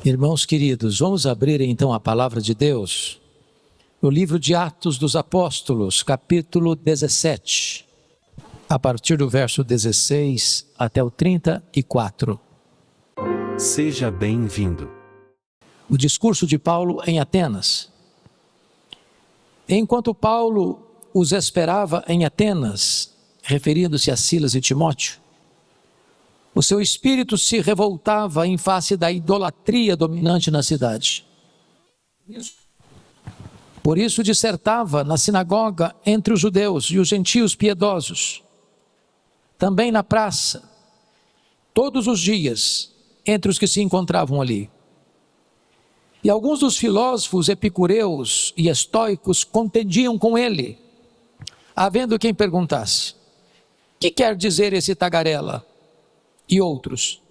Irmãos queridos, vamos abrir então a palavra de Deus no livro de Atos dos Apóstolos, capítulo 17, a partir do verso 16 até o 34. Seja bem-vindo. O discurso de Paulo em Atenas. Enquanto Paulo os esperava em Atenas, referindo-se a Silas e Timóteo, o seu espírito se revoltava em face da idolatria dominante na cidade. Por isso dissertava na sinagoga entre os judeus e os gentios piedosos, também na praça, todos os dias, entre os que se encontravam ali. E alguns dos filósofos epicureus e estoicos contendiam com ele, havendo quem perguntasse: que quer dizer esse tagarela? E outros: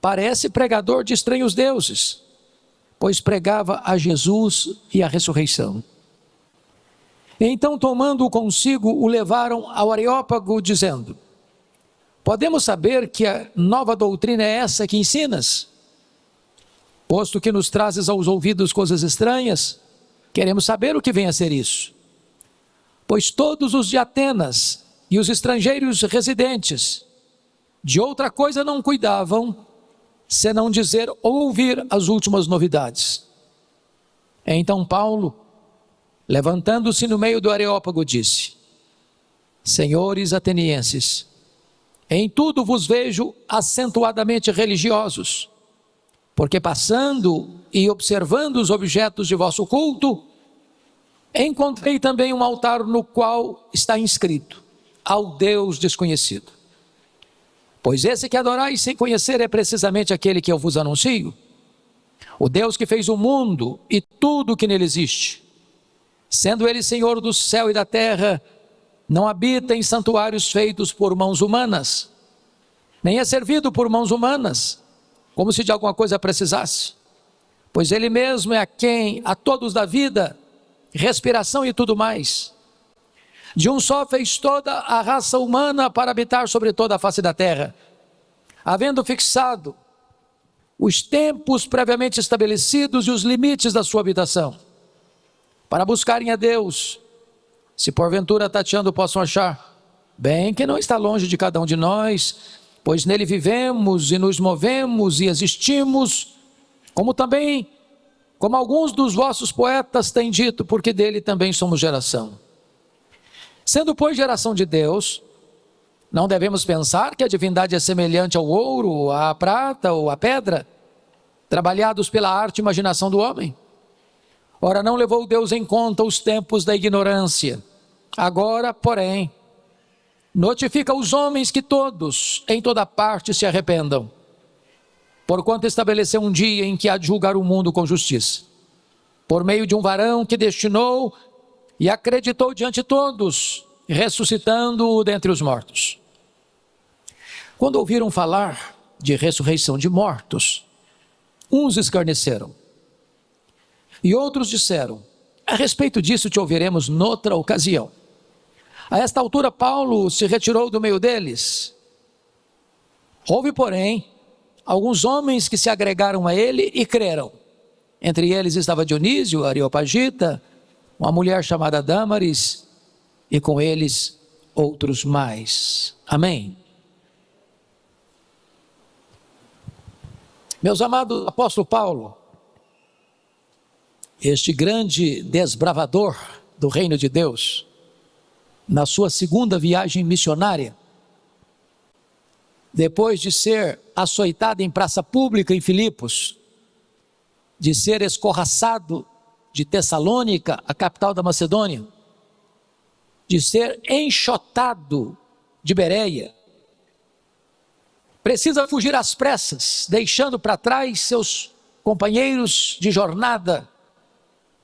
parece pregador de estranhos deuses, pois pregava a Jesus e a ressurreição. Então, tomando-o consigo, o levaram ao Areópago, dizendo: podemos saber que a nova doutrina é essa que ensinas? Posto que nos trazes aos ouvidos coisas estranhas, queremos saber o que vem a ser isso. Pois todos os de Atenas e os estrangeiros residentes de outra coisa não cuidavam, senão dizer ou ouvir as últimas novidades. Então Paulo, levantando-se no meio do Areópago, disse: senhores atenienses, em tudo vos vejo acentuadamente religiosos, porque passando e observando os objetos de vosso culto, encontrei também um altar no qual está inscrito: ao Deus desconhecido. Pois esse que adorais sem conhecer é precisamente aquele que eu vos anuncio, o Deus que fez o mundo e tudo o que nele existe. Sendo ele Senhor do céu e da terra, não habita em santuários feitos por mãos humanas, nem é servido por mãos humanas, como se de alguma coisa precisasse, pois ele mesmo é a quem a todos dá vida, respiração e tudo mais. De um só fez toda a raça humana para habitar sobre toda a face da terra, havendo fixado os tempos previamente estabelecidos e os limites da sua habitação, para buscarem a Deus, se porventura tateando possam achar, bem que não está longe de cada um de nós, pois nele vivemos e nos movemos e existimos, como alguns dos vossos poetas têm dito, porque dele também somos geração. Sendo, pois, geração de Deus, não devemos pensar que a divindade é semelhante ao ouro, à prata ou à pedra, trabalhados pela arte e imaginação do homem. Ora, não levou Deus em conta os tempos da ignorância. Agora, porém, notifica aos homens que todos, em toda parte, se arrependam, porquanto estabeleceu um dia em que há de julgar o mundo com justiça, por meio de um varão que destinou e acreditou diante de todos, ressuscitando-o dentre os mortos. Quando ouviram falar de ressurreição de mortos, uns escarneceram, e outros disseram: a respeito disso te ouviremos noutra ocasião. A esta altura Paulo se retirou do meio deles. Houve, porém, alguns homens que se agregaram a ele e creram. Entre eles estava Dionísio, Areopagita, uma mulher chamada Dâmaris, e com eles outros mais. Amém. Meus amados, apóstolo Paulo, este grande desbravador do reino de Deus, na sua segunda viagem missionária, depois de ser açoitado em praça pública em Filipos, de ser escorraçado de Tessalônica, a capital da Macedônia, de ser enxotado de Bereia, precisa fugir às pressas, deixando para trás seus companheiros de jornada,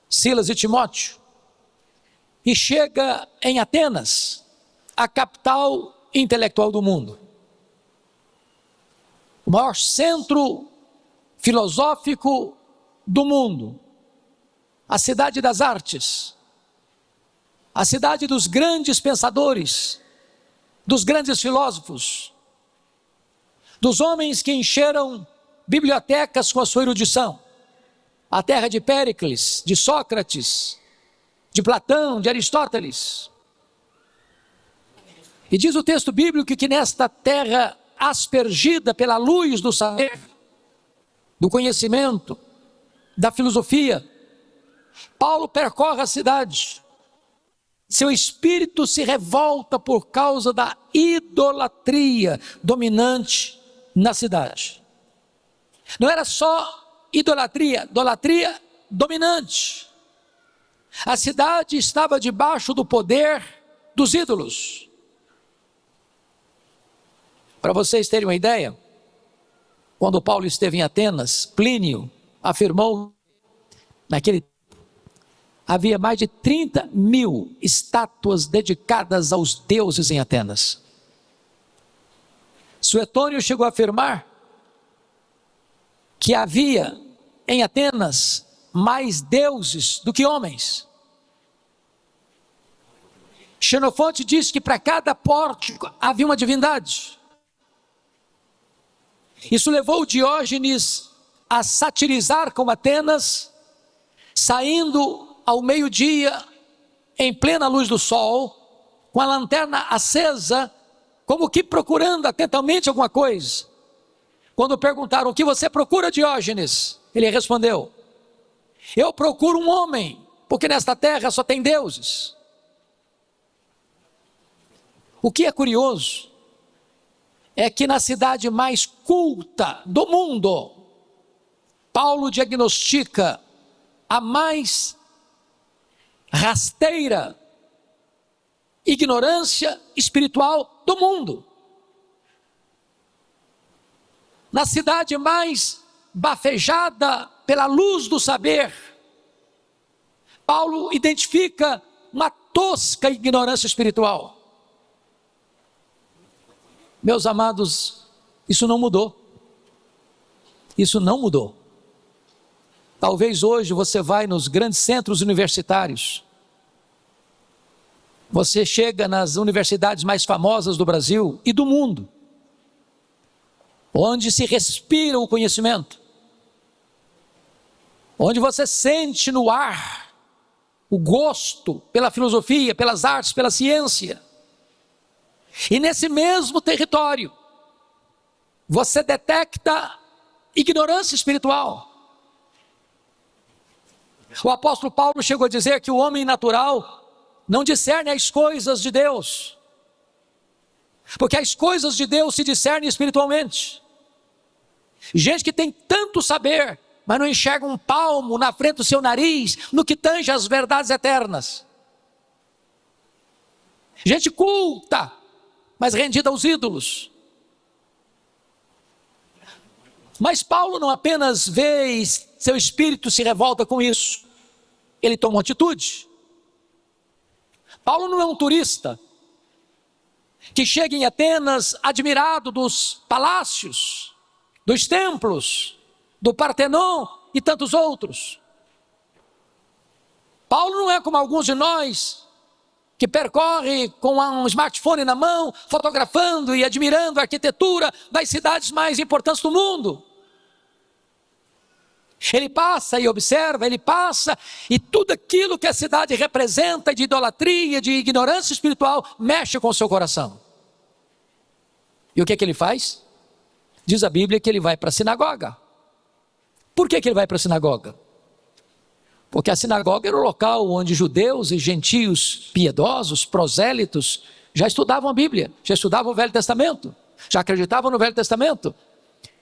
Silas e Timóteo, e chega em Atenas, a capital intelectual do mundo, o maior centro filosófico do mundo, a cidade das artes, a cidade dos grandes pensadores, dos grandes filósofos, dos homens que encheram bibliotecas com a sua erudição. A terra de Péricles, de Sócrates, de Platão, de Aristóteles. E diz o texto bíblico que nesta terra aspergida pela luz do saber, do conhecimento, da filosofia, Paulo percorre a cidade. Seu espírito se revolta por causa da idolatria dominante na cidade. Não era só idolatria dominante. A cidade estava debaixo do poder dos ídolos. Para vocês terem uma ideia, quando Paulo esteve em Atenas, Plínio afirmou, naquele tempo, havia mais de 30 mil estátuas dedicadas aos deuses em Atenas. Suetônio chegou a afirmar que havia em Atenas mais deuses do que homens. Xenofonte diz que para cada pórtico havia uma divindade. Isso levou Diógenes a satirizar com Atenas, saindo ao meio-dia, em plena luz do sol, com a lanterna acesa, como que procurando atentamente alguma coisa. Quando perguntaram: o que você procura, Diógenes? Ele respondeu: eu procuro um homem, porque nesta terra só tem deuses. O que é curioso é que na cidade mais culta do mundo, Paulo diagnostica a mais rasteira ignorância espiritual do mundo. Na cidade mais bafejada pela luz do saber, Paulo identifica uma tosca ignorância espiritual. Meus amados, isso não mudou. Isso não mudou. Talvez hoje você vai nos grandes centros universitários. Você chega nas universidades mais famosas do Brasil e do mundo, onde se respira o conhecimento, onde você sente no ar o gosto pela filosofia, pelas artes, pela ciência. E nesse mesmo território, você detecta ignorância espiritual. O apóstolo Paulo chegou a dizer que o homem natural não discerne as coisas de Deus, porque as coisas de Deus se discernem espiritualmente. Gente que tem tanto saber, mas não enxerga um palmo na frente do seu nariz, no que tange as verdades eternas. Gente culta, mas rendida aos ídolos. Mas Paulo não apenas vê e seu espírito se revolta com isso, ele toma uma atitude. Paulo não é um turista que chega em Atenas admirado dos palácios, dos templos, do Partenon e tantos outros. Paulo não é como alguns de nós que percorre com um smartphone na mão, fotografando e admirando a arquitetura das cidades mais importantes do mundo. Ele passa e observa, ele passa e tudo aquilo que a cidade representa de idolatria, de ignorância espiritual, mexe com o seu coração. E o que é que ele faz? Diz a Bíblia que ele vai para a sinagoga. Por que ele vai para a sinagoga? Porque a sinagoga era o local onde judeus e gentios piedosos, prosélitos, já estudavam a Bíblia, já estudavam o Velho Testamento, já acreditavam no Velho Testamento.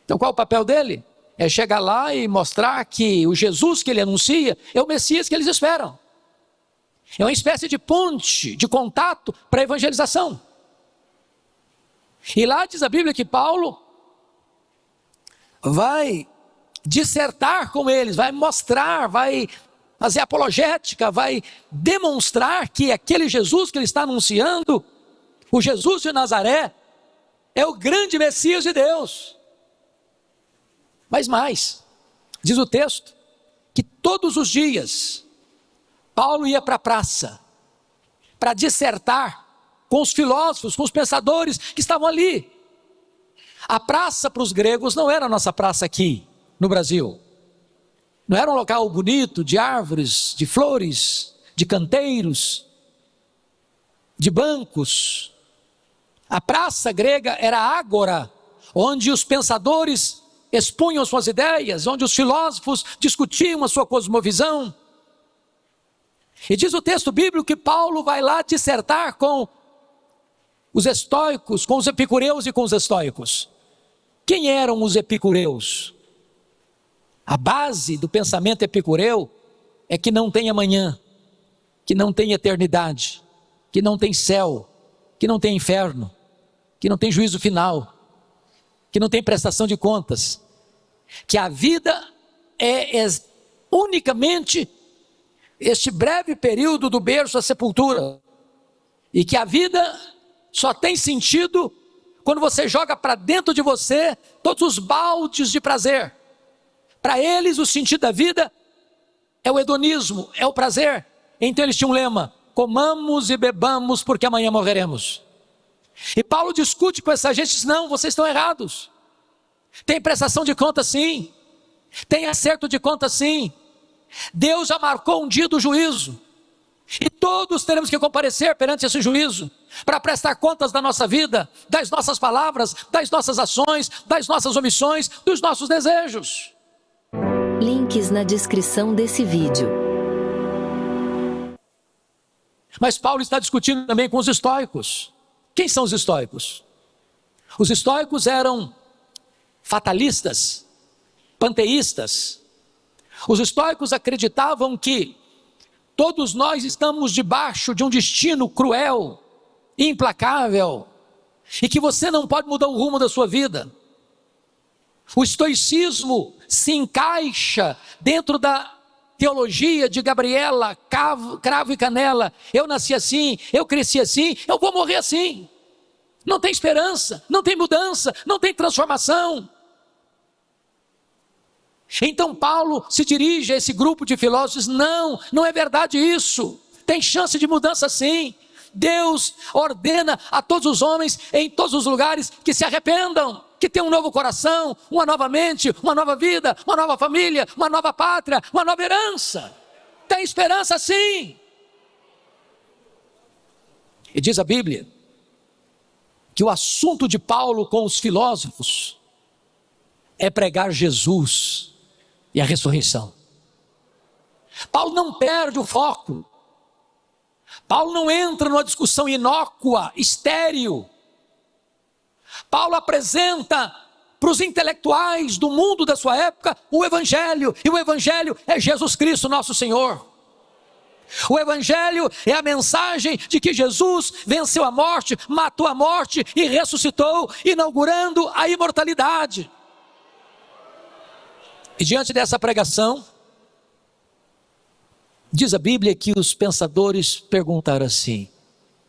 Então qual é o papel dele? É chegar lá e mostrar que o Jesus que ele anuncia é o Messias que eles esperam. É uma espécie de ponte, de contato para a evangelização. E lá diz a Bíblia que Paulo vai dissertar com eles, vai mostrar, vai fazer apologética, vai demonstrar que aquele Jesus que ele está anunciando, o Jesus de Nazaré, é o grande Messias de Deus. Mas mais, diz o texto, que todos os dias, Paulo ia para a praça, para dissertar com os filósofos, com os pensadores que estavam ali. A praça para os gregos não era a nossa praça aqui no Brasil. Não era um local bonito de árvores, de flores, de canteiros, de bancos. A praça grega era a ágora, onde os pensadores expunham suas ideias, onde os filósofos discutiam a sua cosmovisão. E diz o texto bíblico que Paulo vai lá dissertar com os estoicos, com os epicureus e com os estoicos. Quem eram os epicureus? A base do pensamento epicureu é que não tem amanhã, que não tem eternidade, que não tem céu, que não tem inferno, que não tem juízo final, que não tem prestação de contas, que a vida é unicamente este breve período do berço à sepultura, e que a vida só tem sentido quando você joga para dentro de você todos os baldes de prazer. Para eles o sentido da vida é o hedonismo, é o prazer. Então eles tinham um lema: comamos e bebamos porque amanhã morreremos. E Paulo discute com essa gente e diz: não, vocês estão errados. Tem prestação de conta sim, tem acerto de conta sim. Deus já marcou um dia do juízo, e todos teremos que comparecer perante esse juízo, para prestar contas da nossa vida, das nossas palavras, das nossas ações, das nossas omissões, dos nossos desejos. Links na descrição desse vídeo. Mas Paulo está discutindo também com os estoicos. Quem são os estoicos? Os estoicos eram fatalistas, panteístas. Os estoicos acreditavam que todos nós estamos debaixo de um destino cruel, implacável, e que você não pode mudar o rumo da sua vida. O estoicismo se encaixa dentro da teologia de Gabriela, cravo e canela. Eu nasci assim, eu cresci assim, eu vou morrer assim. Não tem esperança, não tem mudança, não tem transformação. Então Paulo se dirige a esse grupo de filósofos: não, não é verdade isso, tem chance de mudança sim. Deus ordena a todos os homens em todos os lugares que se arrependam, que tenham um novo coração, uma nova mente, uma nova vida, uma nova família, uma nova pátria, uma nova herança. Tem esperança sim. E diz a Bíblia que o assunto de Paulo com os filósofos é pregar Jesus e a ressurreição. Paulo não perde o foco. Paulo não entra numa discussão inócua, estéril. Paulo apresenta para os intelectuais do mundo da sua época o Evangelho, e o Evangelho é Jesus Cristo nosso Senhor. O Evangelho é a mensagem de que Jesus venceu a morte, matou a morte e ressuscitou, inaugurando a imortalidade. E diante dessa pregação, diz a Bíblia que os pensadores perguntaram assim: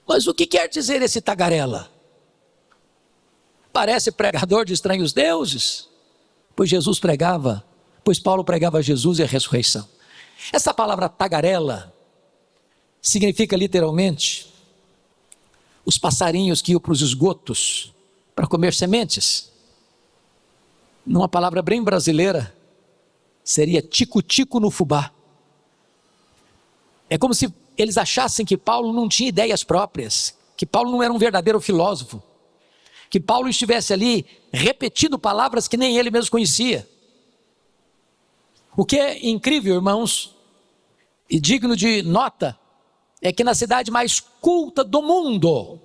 mas o que quer dizer esse tagarela? Parece pregador de estranhos deuses. Pois Paulo pregava Jesus e a ressurreição. Essa palavra tagarela significa literalmente os passarinhos que iam para os esgotos para comer sementes. Numa palavra bem brasileira, seria tico-tico no fubá. É como se eles achassem que Paulo não tinha ideias próprias, que Paulo não era um verdadeiro filósofo, que Paulo estivesse ali repetindo palavras que nem ele mesmo conhecia. O que é incrível, irmãos, e digno de nota, é que na cidade mais culta do mundo,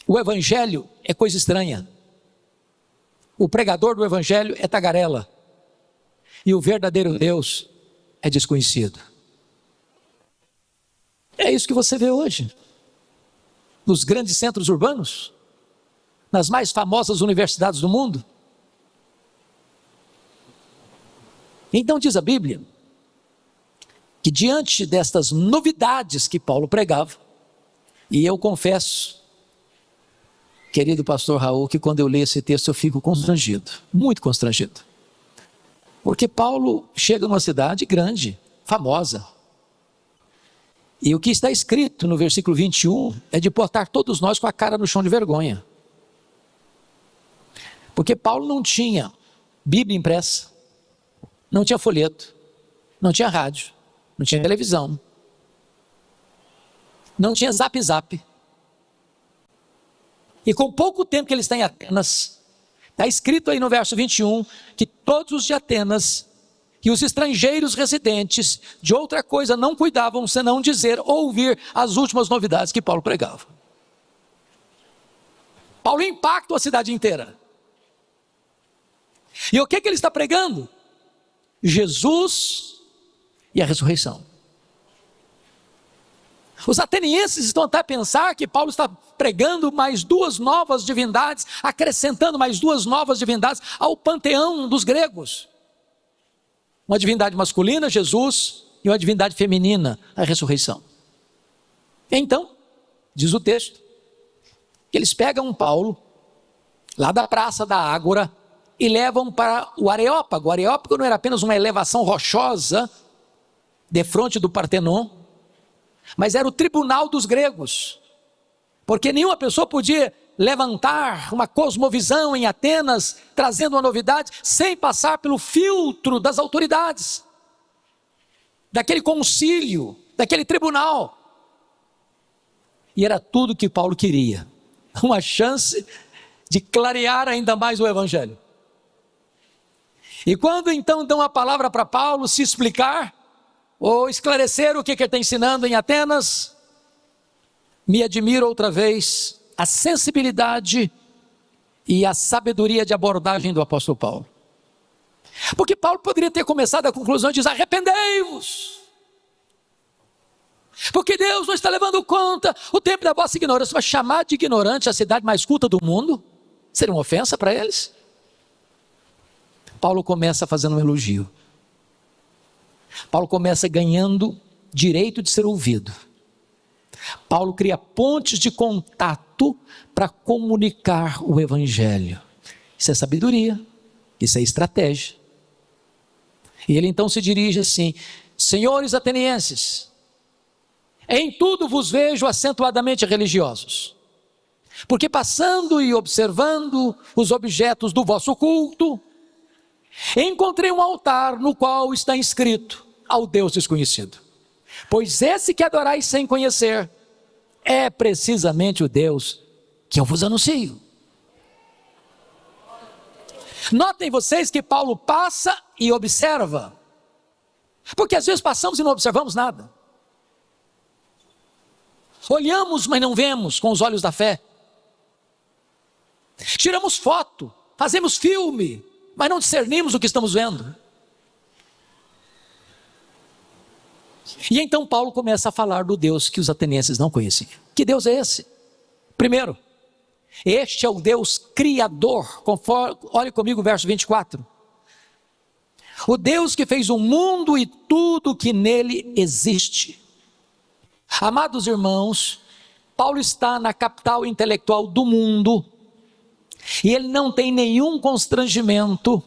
o Evangelho é coisa estranha. O pregador do Evangelho é tagarela, e o verdadeiro Deus é desconhecido. É isso que você vê hoje, nos grandes centros urbanos, nas mais famosas universidades do mundo. Então diz a Bíblia que diante destas novidades que Paulo pregava, e eu confesso, querido pastor Raul, que quando eu leio esse texto eu fico constrangido, muito constrangido, porque Paulo chega numa cidade grande, famosa, e o que está escrito no versículo 21 é de botar todos nós com a cara no chão de vergonha. Porque Paulo não tinha Bíblia impressa, não tinha folheto, não tinha rádio, não tinha televisão, não tinha zap. E com pouco tempo que ele está em Atenas, está escrito aí no verso 21, que todos os de Atenas e os estrangeiros residentes de outra coisa não cuidavam senão dizer ou ouvir as últimas novidades que Paulo pregava. Paulo impactou a cidade inteira. E o que ele está pregando? Jesus e a ressurreição. Os atenienses estão até a pensar que Paulo está pregando mais duas novas divindades, acrescentando mais duas novas divindades ao panteão dos gregos. Uma divindade masculina, Jesus, e uma divindade feminina, a ressurreição. Então, diz o texto, que eles pegam Paulo, lá da praça da Ágora, e levam para o Areópago. O Areópago não era apenas uma elevação rochosa, defronte do Partenon, mas era o tribunal dos gregos, porque nenhuma pessoa podia levantar uma cosmovisão em Atenas, trazendo uma novidade, sem passar pelo filtro das autoridades, daquele concílio, daquele tribunal. E era tudo que Paulo queria, uma chance de clarear ainda mais o evangelho. E quando então dão a palavra para Paulo se explicar, ou esclarecer o que ele está ensinando em Atenas, me admiro outra vez a sensibilidade e a sabedoria de abordagem do apóstolo Paulo. Porque Paulo poderia ter começado a conclusão de dizer: arrependei-vos, porque Deus não está levando conta o tempo da vossa ignorância. Mas chamar de ignorante a cidade mais culta do mundo seria uma ofensa para eles? Paulo começa fazendo um elogio. Paulo começa ganhando direito de ser ouvido. Paulo cria pontes de contato para comunicar o evangelho. Isso é sabedoria, isso é estratégia. E ele então se dirige assim: senhores atenienses, em tudo vos vejo acentuadamente religiosos, porque passando e observando os objetos do vosso culto, encontrei um altar no qual está inscrito: ao Deus desconhecido. Pois esse que adorais sem conhecer é precisamente o Deus que eu vos anuncio. Notem vocês que Paulo passa e observa, porque às vezes passamos e não observamos nada. Olhamos, mas não vemos com os olhos da fé. Tiramos foto, fazemos filme, mas não discernimos o que estamos vendo. E então Paulo começa a falar do Deus que os atenienses não conheciam. Que Deus é esse? Primeiro, este é o Deus criador. Olhe comigo o verso 24. O Deus que fez o mundo e tudo que nele existe. Amados irmãos, Paulo está na capital intelectual do mundo, e ele não tem nenhum constrangimento,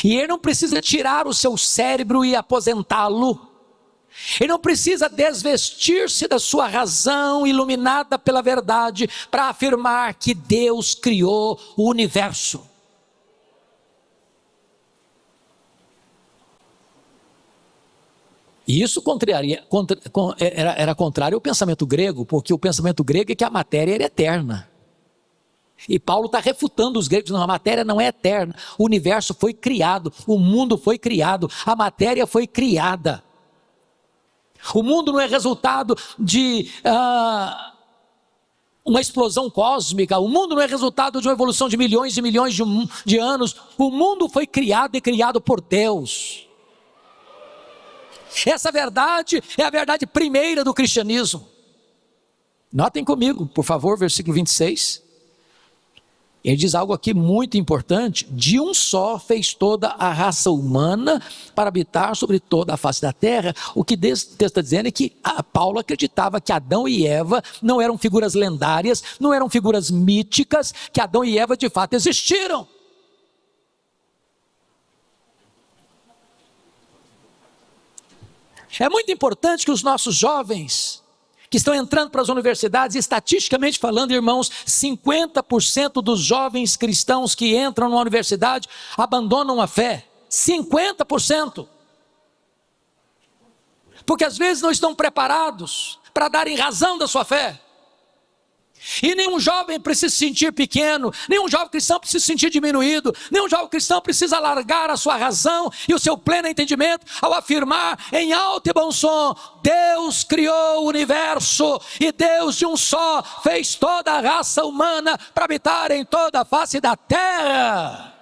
e ele não precisa tirar o seu cérebro e aposentá-lo. Ele não precisa desvestir-se da sua razão iluminada pela verdade para afirmar que Deus criou o universo. E isso era contrário ao pensamento grego, porque o pensamento grego é que a matéria era eterna. E Paulo está refutando os gregos: não, a matéria não é eterna, o universo foi criado, o mundo foi criado, a matéria foi criada. O mundo não é resultado de uma explosão cósmica, o mundo não é resultado de uma evolução de milhões e milhões de anos, o mundo foi criado e criado por Deus. Essa verdade é a verdade primeira do cristianismo. Notem comigo, por favor, versículo 26. Ele diz algo aqui muito importante: de um só fez toda a raça humana para habitar sobre toda a face da terra. O que esse texto está dizendo é que Paulo acreditava que Adão e Eva não eram figuras lendárias, não eram figuras míticas, que Adão e Eva de fato existiram. É muito importante que os nossos jovens que estão entrando para as universidades, estatisticamente falando, irmãos, 50% dos jovens cristãos que entram na universidade abandonam a fé. 50%. Porque às vezes não estão preparados para darem razão da sua fé. E nenhum jovem precisa se sentir pequeno, nenhum jovem cristão precisa se sentir diminuído, nenhum jovem cristão precisa largar a sua razão e o seu pleno entendimento ao afirmar em alto e bom som: Deus criou o universo e Deus de um só fez toda a raça humana para habitar em toda a face da terra.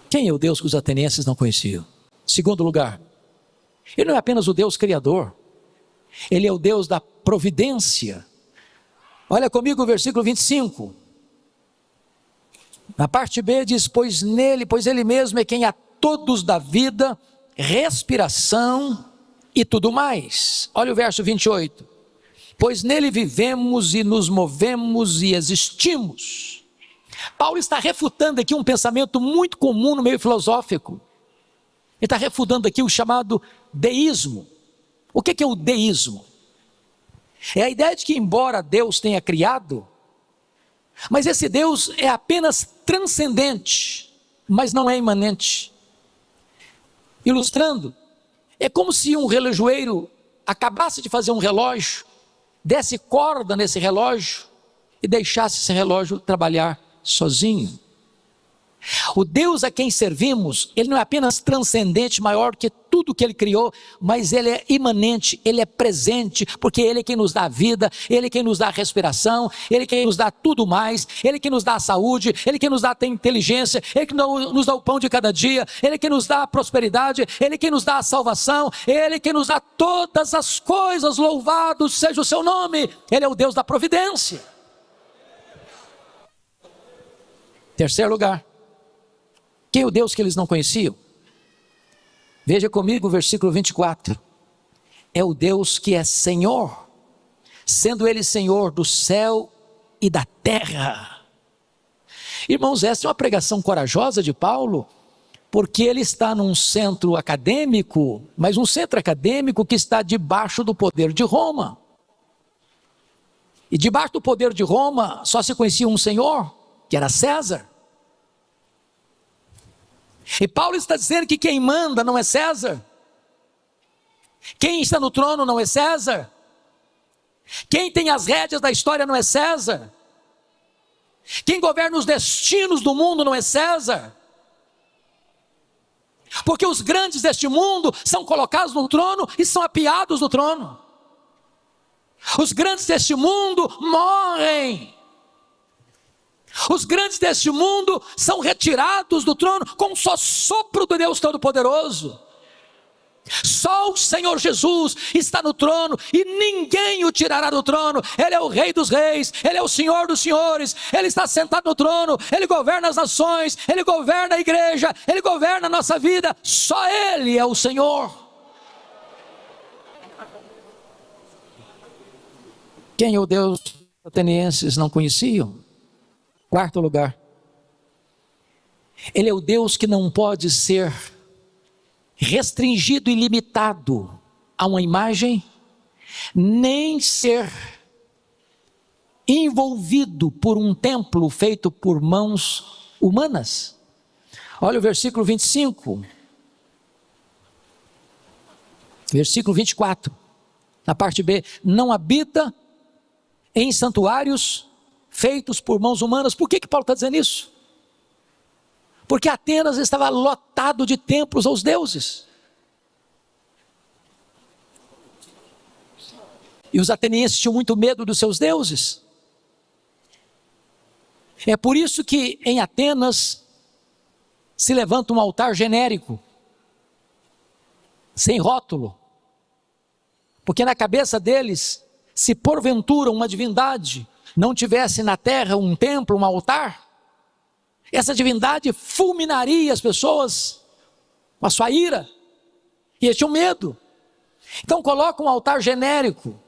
Quem é o Deus que os atenienses não conheciam? Segundo lugar, Ele não é apenas o Deus criador, Ele é o Deus da providência. Olha comigo o versículo 25. Na parte B diz: pois Ele mesmo é quem a todos dá vida, respiração e tudo mais. Olha o verso 28. Pois nele vivemos e nos movemos e existimos. Paulo está refutando aqui um pensamento muito comum no meio filosófico. Ele está refutando aqui o chamado deísmo. O que é o deísmo? É a ideia de que, embora Deus tenha criado, mas esse Deus é apenas transcendente, mas não é imanente. Ilustrando, é como se um relojoeiro acabasse de fazer um relógio, desse corda nesse relógio e deixasse esse relógio trabalhar sozinho. O Deus a quem servimos, Ele não é apenas transcendente, maior que tudo que Ele criou, mas Ele é imanente, Ele é presente, porque Ele é quem nos dá a vida, Ele é quem nos dá a respiração, Ele é quem nos dá tudo mais, Ele é quem nos dá a saúde, Ele é quem nos dá a inteligência, Ele é quem nos dá o pão de cada dia, Ele é quem nos dá a prosperidade, Ele é quem nos dá a salvação, Ele é quem nos dá todas as coisas, louvado seja o seu nome. Ele é o Deus da providência. Terceiro lugar, quem é o Deus que eles não conheciam? Veja comigo o versículo 24. É o Deus que é Senhor, sendo Ele Senhor do céu e da terra. Irmãos, essa é uma pregação corajosa de Paulo, porque ele está num centro acadêmico, mas um centro acadêmico que está debaixo do poder de Roma. E debaixo do poder de Roma só se conhecia um Senhor, que era César. E Paulo está dizendo que quem manda não é César, quem está no trono não é César, quem tem as rédeas da história não é César, quem governa os destinos do mundo não é César, porque os grandes deste mundo são colocados no trono e são apiados no trono. Os grandes deste mundo morrem. Os grandes deste mundo são retirados do trono com um só sopro do Deus Todo-Poderoso. Só o Senhor Jesus está no trono e ninguém o tirará do trono. Ele é o Rei dos Reis, Ele é o Senhor dos Senhores, Ele está sentado no trono, Ele governa as nações, Ele governa a igreja, Ele governa a nossa vida. Só Ele é o Senhor. Quem é o Deus que os atenienses não conheciam? Quarto lugar, Ele é o Deus que não pode ser restringido e limitado a uma imagem, nem ser envolvido por um templo feito por mãos humanas. Olha o versículo 25, versículo 24, na parte B: não habita em santuários feitos por mãos humanas. Por que Paulo está dizendo isso? Porque Atenas estava lotado de templos aos deuses. E os atenienses tinham muito medo dos seus deuses. É por isso que em Atenas se levanta um altar genérico, sem rótulo. Porque na cabeça deles, se porventura uma divindade não tivesse na terra um templo, um altar, essa divindade fulminaria as pessoas com a sua ira, e eles tinham medo. Então coloca um altar genérico,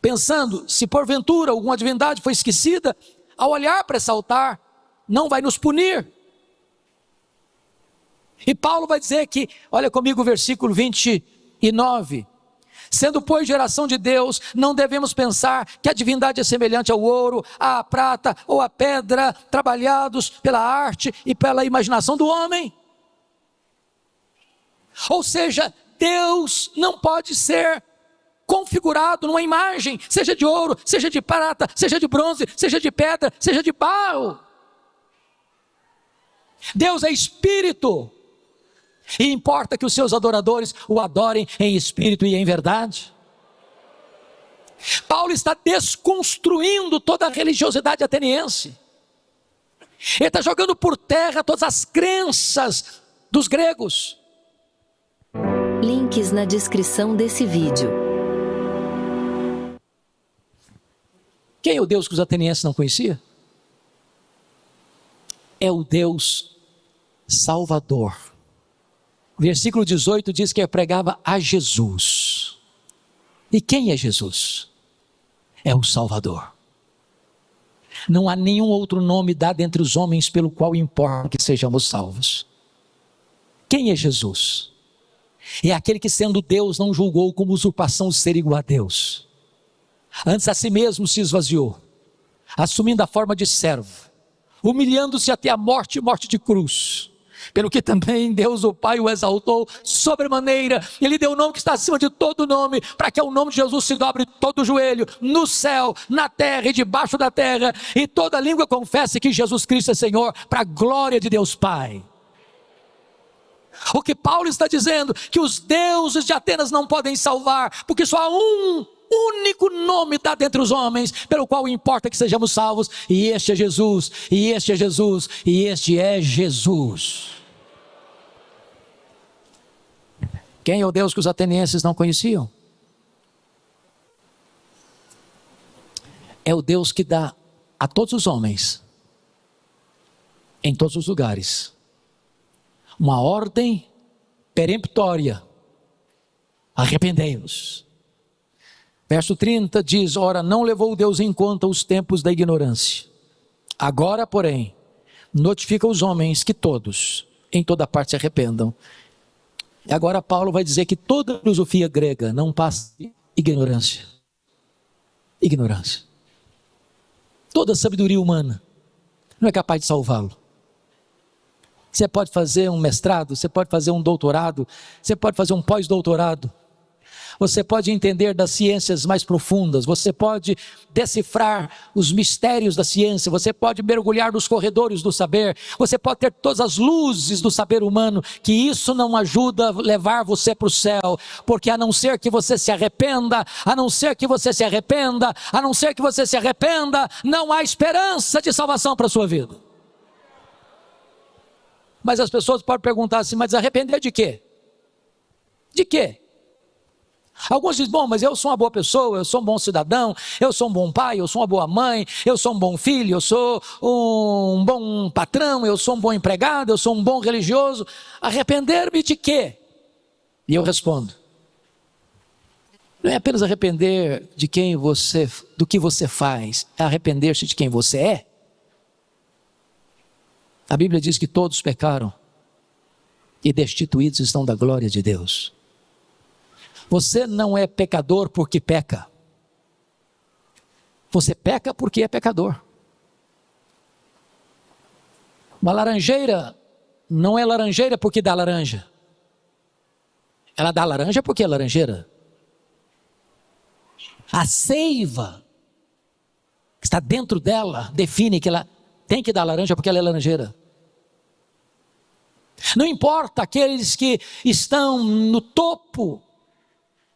pensando, se porventura alguma divindade foi esquecida, ao olhar para esse altar, não vai nos punir. E Paulo vai dizer que, olha comigo o versículo 29, sendo pois geração de Deus, não devemos pensar que a divindade é semelhante ao ouro, à prata ou à pedra, trabalhados pela arte e pela imaginação do homem. Ou seja, Deus não pode ser configurado numa imagem, seja de ouro, seja de prata, seja de bronze, seja de pedra, seja de barro. Deus é espírito, e importa que os seus adoradores o adorem em espírito e em verdade. Paulo está desconstruindo toda a religiosidade ateniense. Ele está jogando por terra todas as crenças dos gregos. Links na descrição desse vídeo. Quem é o Deus que os atenienses não conheciam? É o Deus Salvador. Versículo 18 diz que ele pregava a Jesus. E quem é Jesus? É o Salvador. Não há nenhum outro nome dado entre os homens pelo qual importa que sejamos salvos. Quem é Jesus? É aquele que, sendo Deus, não julgou como usurpação ser igual a Deus. Antes a si mesmo se esvaziou, assumindo a forma de servo, humilhando-se até a morte e morte de cruz. Pelo que também Deus o Pai o exaltou sobremaneira, e lhe deu o nome que está acima de todo nome, para que ao nome de Jesus se dobre todo o joelho, no céu, na terra e debaixo da terra, e toda língua confesse que Jesus Cristo é Senhor, para a glória de Deus Pai. O que Paulo está dizendo, que os deuses de Atenas não podem salvar, porque só há um único nome dado entre os homens, pelo qual importa que sejamos salvos, e este é Jesus, e este é Jesus, e este é Jesus. Quem é o Deus que os atenienses não conheciam? É o Deus que dá a todos os homens, em todos os lugares, uma ordem peremptória: arrependei-vos. Verso 30 diz: ora, não levou Deus em conta os tempos da ignorância. Agora, porém, notifica os homens que todos, em toda parte, se arrependam. E agora Paulo vai dizer que toda filosofia grega não passa de ignorância. Ignorância. Toda sabedoria humana não é capaz de salvá-lo. Você pode fazer um mestrado, você pode fazer um doutorado, você pode fazer um pós-doutorado. Você pode entender das ciências mais profundas, você pode decifrar os mistérios da ciência, você pode mergulhar nos corredores do saber, você pode ter todas as luzes do saber humano, que isso não ajuda a levar você para o céu, porque a não ser que você se arrependa, a não ser que você se arrependa, a não ser que você se arrependa, não há esperança de salvação para a sua vida. Mas as pessoas podem perguntar assim: mas arrepender de quê? De quê? Alguns dizem: bom, mas eu sou uma boa pessoa, eu sou um bom cidadão, eu sou um bom pai, eu sou uma boa mãe, eu sou um bom filho, eu sou um bom patrão, eu sou um bom empregado, eu sou um bom religioso. Arrepender-me de quê? E eu respondo: não é apenas arrepender de do que você faz, é arrepender-se de quem você é. A Bíblia diz que todos pecaram e destituídos estão da glória de Deus. Você não é pecador porque peca. Você peca porque é pecador. Uma laranjeira não é laranjeira porque dá laranja. Ela dá laranja porque é laranjeira. A seiva que está dentro dela define que ela tem que dar laranja porque ela é laranjeira. Não importa aqueles que estão no topo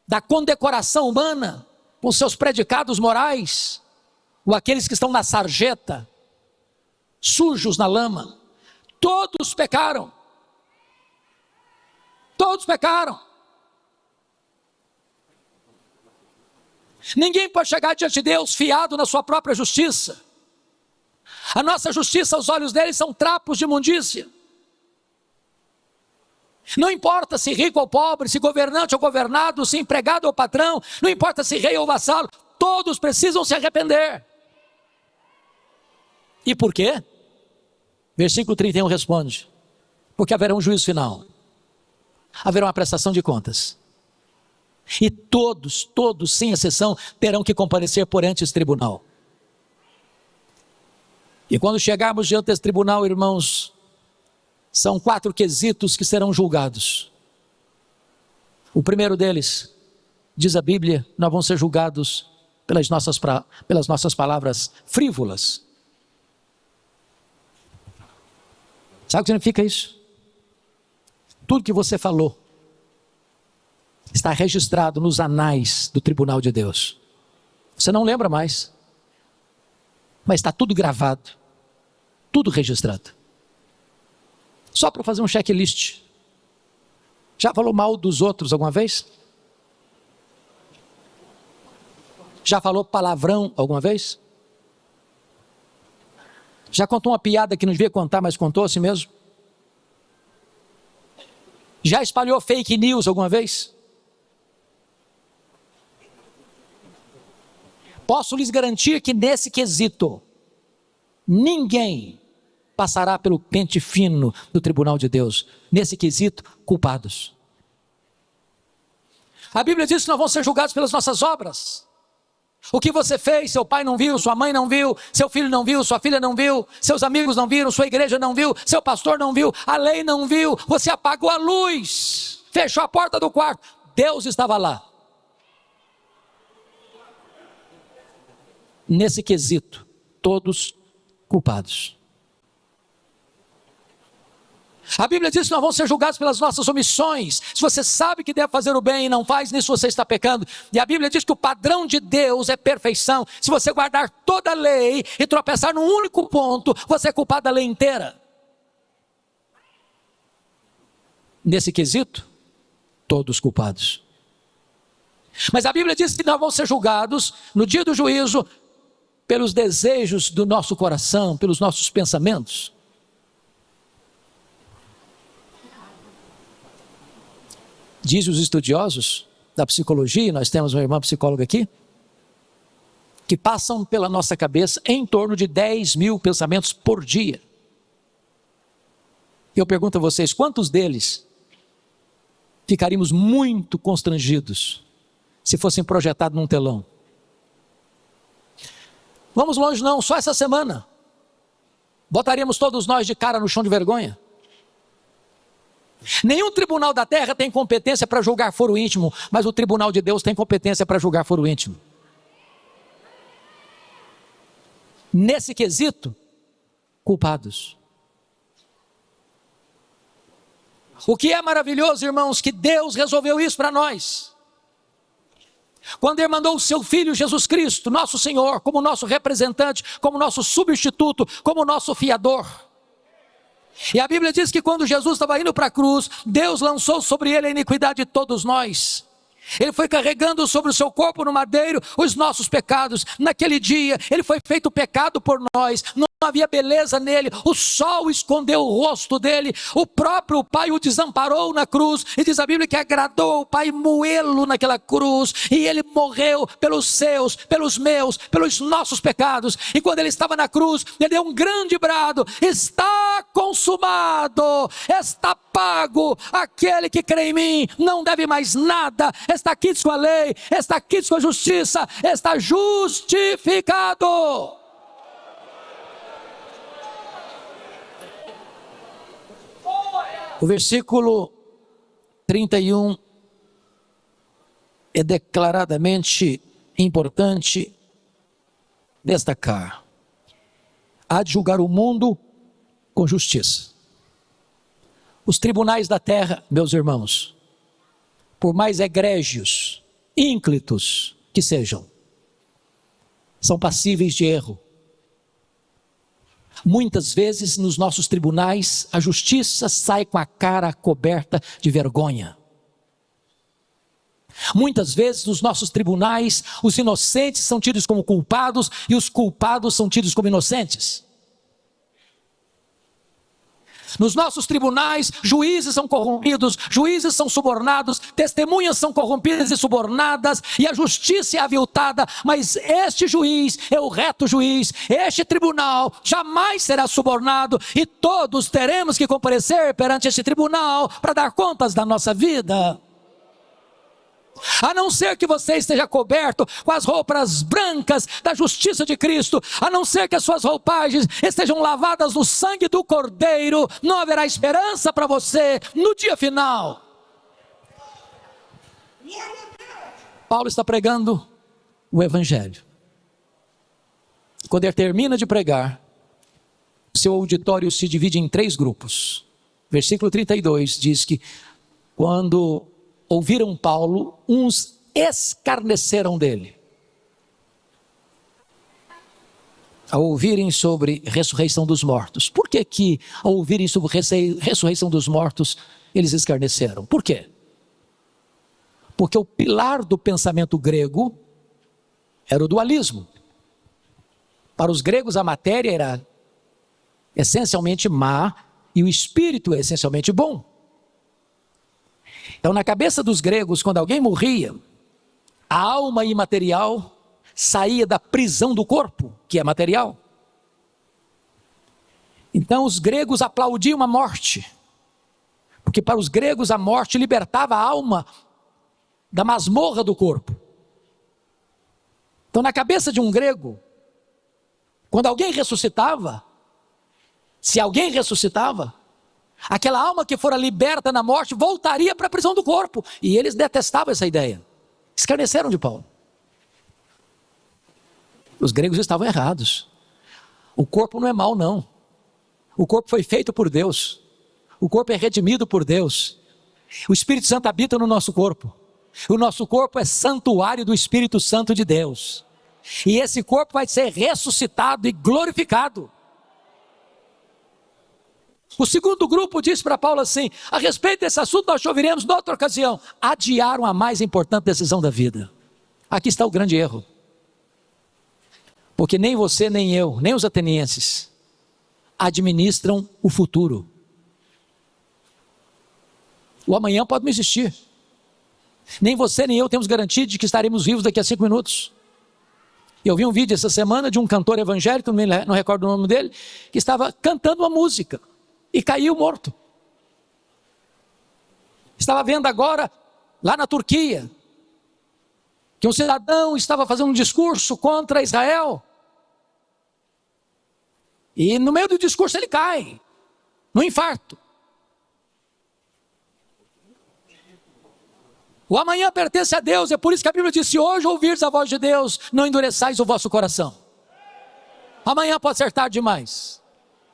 da condecoração humana, com seus predicados morais, ou aqueles que estão na sarjeta, sujos na lama, todos pecaram. Todos pecaram. Ninguém pode chegar diante de Deus fiado na sua própria justiça. A nossa justiça aos olhos deles são trapos de imundícia. Não importa se rico ou pobre, se governante ou governado, se empregado ou patrão, não importa se rei ou vassalo, todos precisam se arrepender. E por quê? Versículo 31 responde: Porque haverá um juízo final. Haverá uma prestação de contas. E todos, sem exceção, terão que comparecer perante esse tribunal. E quando chegarmos diante desse tribunal, irmãos, são 4 quesitos que serão julgados. O primeiro deles, diz a Bíblia, nós vamos ser julgados pelas nossas palavras frívolas. Sabe o que significa isso? Tudo que você falou está registrado nos anais do tribunal de Deus. Você não lembra mais, mas está tudo gravado, tudo registrado. Só para fazer um checklist. Já falou mal dos outros alguma vez? Já falou palavrão alguma vez? Já contou uma piada que não devia contar, mas contou assim mesmo? Já espalhou fake news alguma vez? Posso lhes garantir que nesse quesito, ninguém passará pelo pente fino do tribunal de Deus. Nesse quesito, culpados. A Bíblia diz que nós vamos ser julgados pelas nossas obras. O que você fez, seu pai não viu, sua mãe não viu, seu filho não viu, sua filha não viu, seus amigos não viram, sua igreja não viu, seu pastor não viu, a lei não viu, você apagou a luz, fechou a porta do quarto, Deus estava lá. Nesse quesito, todos culpados. A Bíblia diz que nós vamos ser julgados pelas nossas omissões. Se você sabe que deve fazer o bem e não faz, nisso você está pecando. E a Bíblia diz que o padrão de Deus é perfeição. Se você guardar toda a lei e tropeçar num único ponto, você é culpado da lei inteira. Nesse quesito, todos culpados. Mas a Bíblia diz que nós vamos ser julgados no dia do juízo pelos desejos do nosso coração, pelos nossos pensamentos. Dizem os estudiosos da psicologia, nós temos uma irmã psicóloga aqui, que passam pela nossa cabeça em torno de 10 mil pensamentos por dia. Eu pergunto a vocês, quantos deles ficaríamos muito constrangidos se fossem projetados num telão? Vamos longe não, só essa semana botaríamos todos nós de cara no chão de vergonha. Nenhum tribunal da terra tem competência para julgar foro íntimo, mas o tribunal de Deus tem competência para julgar foro íntimo. Nesse quesito, culpados. O que é maravilhoso, irmãos, que Deus resolveu isso para nós. Quando Ele mandou o seu Filho Jesus Cristo, nosso Senhor, como nosso representante, como nosso substituto, como nosso fiador. E a Bíblia diz que quando Jesus estava indo para a cruz, Deus lançou sobre Ele a iniquidade de todos nós. Ele foi carregando sobre o seu corpo no madeiro os nossos pecados. Naquele dia, Ele foi feito pecado por nós. Não havia beleza nele, o sol escondeu o rosto dele, o próprio Pai o desamparou na cruz, e diz a Bíblia que agradou ao Pai moê-lo naquela cruz, e ele morreu pelos seus, pelos meus, pelos nossos pecados. E quando ele estava na cruz, ele deu um grande brado: está consumado, está pago, aquele que crê em mim não deve mais nada, está quites com a lei, está quites com a justiça, está justificado. O versículo 31 é declaradamente importante destacar. Há de julgar o mundo com justiça. Os tribunais da terra, meus irmãos, por mais egrégios, ínclitos que sejam, são passíveis de erro. Muitas vezes nos nossos tribunais a justiça sai com a cara coberta de vergonha. Muitas vezes nos nossos tribunais os inocentes são tidos como culpados e os culpados são tidos como inocentes. Nos nossos tribunais, juízes são corrompidos, juízes são subornados, testemunhas são corrompidas e subornadas, e a justiça é aviltada, mas este juiz é o reto juiz, este tribunal jamais será subornado, e todos teremos que comparecer perante este tribunal para dar contas da nossa vida. A não ser que você esteja coberto com as roupas brancas da justiça de Cristo, a não ser que as suas roupagens estejam lavadas no sangue do Cordeiro, não haverá esperança para você no dia final. Paulo está pregando o Evangelho. Quando ele termina de pregar, seu auditório se divide em 3 grupos. Versículo 32 diz que quando ouviram Paulo, uns escarneceram dele. Ao ouvirem sobre ressurreição dos mortos. Por que ao ouvirem sobre ressurreição dos mortos, eles escarneceram? Por quê? Porque o pilar do pensamento grego era o dualismo. Para os gregos a matéria era essencialmente má e o espírito é essencialmente bom. Então, na cabeça dos gregos, quando alguém morria, a alma imaterial saía da prisão do corpo, que é material. Então, os gregos aplaudiam a morte, porque para os gregos a morte libertava a alma da masmorra do corpo. Então, na cabeça de um grego, quando alguém ressuscitava, se alguém ressuscitava, aquela alma que fora liberta na morte voltaria para a prisão do corpo. E eles detestavam essa ideia. Escarneceram de Paulo. Os gregos estavam errados. O corpo não é mau, não. O corpo foi feito por Deus. O corpo é redimido por Deus. O Espírito Santo habita no nosso corpo. O nosso corpo é santuário do Espírito Santo de Deus. E esse corpo vai ser ressuscitado e glorificado. O segundo grupo disse para Paulo assim: a respeito desse assunto nós te ouviremos noutra ocasião. Adiaram a mais importante decisão da vida. Aqui está o grande erro. Porque nem você, nem eu, nem os atenienses administram o futuro. O amanhã pode não existir. Nem você, nem eu temos garantia de que estaremos vivos daqui a 5 minutos. Eu vi um vídeo essa semana de um cantor evangélico, não recordo o nome dele, que estava cantando uma música e caiu morto. Estava vendo agora, lá na Turquia, que um cidadão estava fazendo um discurso contra Israel. E no meio do discurso ele cai, no infarto. O amanhã pertence a Deus, é por isso que a Bíblia diz: se hoje ouvires a voz de Deus, não endureçais o vosso coração. Amanhã pode ser tarde demais.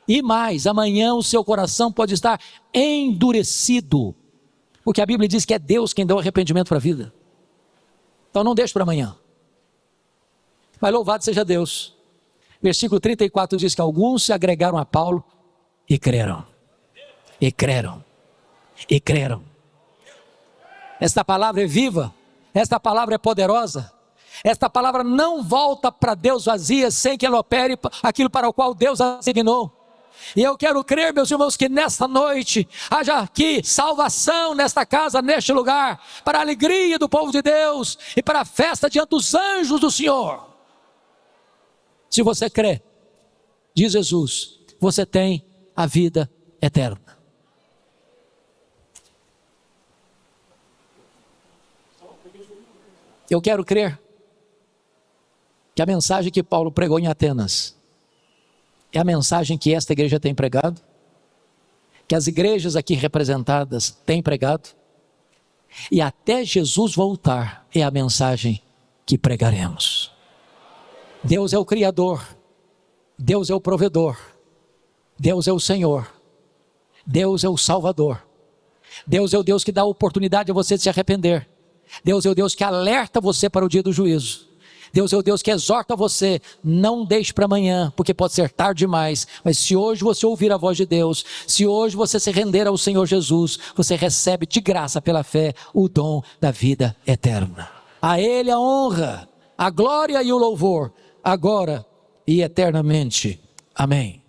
E mais, amanhã o seu coração pode estar endurecido, porque a Bíblia diz que é Deus quem dá o arrependimento para a vida. Então não deixe para amanhã. Mas louvado seja Deus. Versículo 34 diz que alguns se agregaram a Paulo e creram. E creram. E creram. Esta palavra é viva, esta palavra é poderosa, esta palavra não volta para Deus vazia sem que ela opere aquilo para o qual Deus a asignou. E eu quero crer, meus irmãos, que nesta noite haja aqui salvação nesta casa, neste lugar, para a alegria do povo de Deus e para a festa diante dos anjos do Senhor. Se você crê, diz Jesus, você tem a vida eterna. Eu quero crer que a mensagem que Paulo pregou em Atenas é a mensagem que esta igreja tem pregado, que as igrejas aqui representadas têm pregado, e até Jesus voltar é a mensagem que pregaremos. Deus é o Criador, Deus é o provedor, Deus é o Senhor, Deus é o Salvador, Deus é o Deus que dá a oportunidade a você de se arrepender. Deus é o Deus que alerta você para o dia do juízo. Deus é o Deus que exorta você, não deixe para amanhã, porque pode ser tarde demais. Mas se hoje você ouvir a voz de Deus, se hoje você se render ao Senhor Jesus, você recebe de graça pela fé o dom da vida eterna. A Ele a honra, a glória e o louvor, agora e eternamente. Amém.